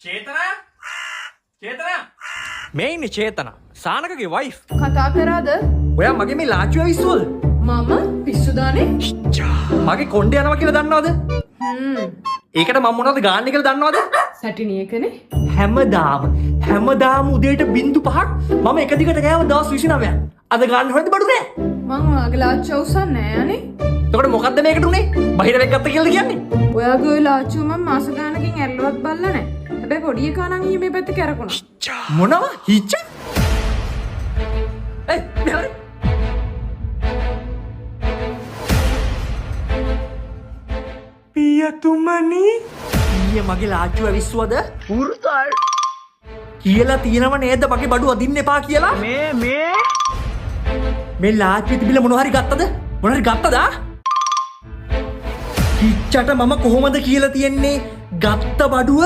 චේතනා චේතනා මේ ඉන්නේ චේතනා සානකගේ වයිෆ් කතා කරාද? ඔයා මගේ මේ ලාච්චුව විශ්වද? මම පිස්සුදානේ. මගේ කොණ්ඩේ යනවා කියලා දන්නවද? ඒකට මම මොනවද ගාන්නේ කියලා දන්නවද? සැටිනියකනේ. හැමදාම උදේට 0.5ක් මම එක දිගට ගෑව දවස් 29ක්. අද ගන්න හොයද බඩු නෑ. මං ඔයාගේ ලාච්චුව උස්සන්නේ නෑ අනේ. එතකොට මොකද්ද මේකට උනේ? බහිරවෙක් ගත්ත කියලාද කියන්නේ? ඔයාගේ ඔය ලාච්චුව මම මාස ගානකින් ඇල්ලුවත් බල්ලා නෑ. හැබැයි පොඩි එකා නම් ඊයේ මේ පැත්තේ කැරකුණා. මොනවා? හිච්ච? ඒ මෙහෙම පියතුමනි ඊයේ මගේ ලාච්චුව විශ්වද? පුරුතල් කියලා තියෙනව නේද මගේ බඩු අදින්න එපා කියලා? මේ ලාච්චුවේ තිබිලා මොනවා හරි ගත්තද? මොනවා හරි ගත්තද? හිච්චට මම කොහොමද කියලා තියන්නේ? ගත්ත බඩුව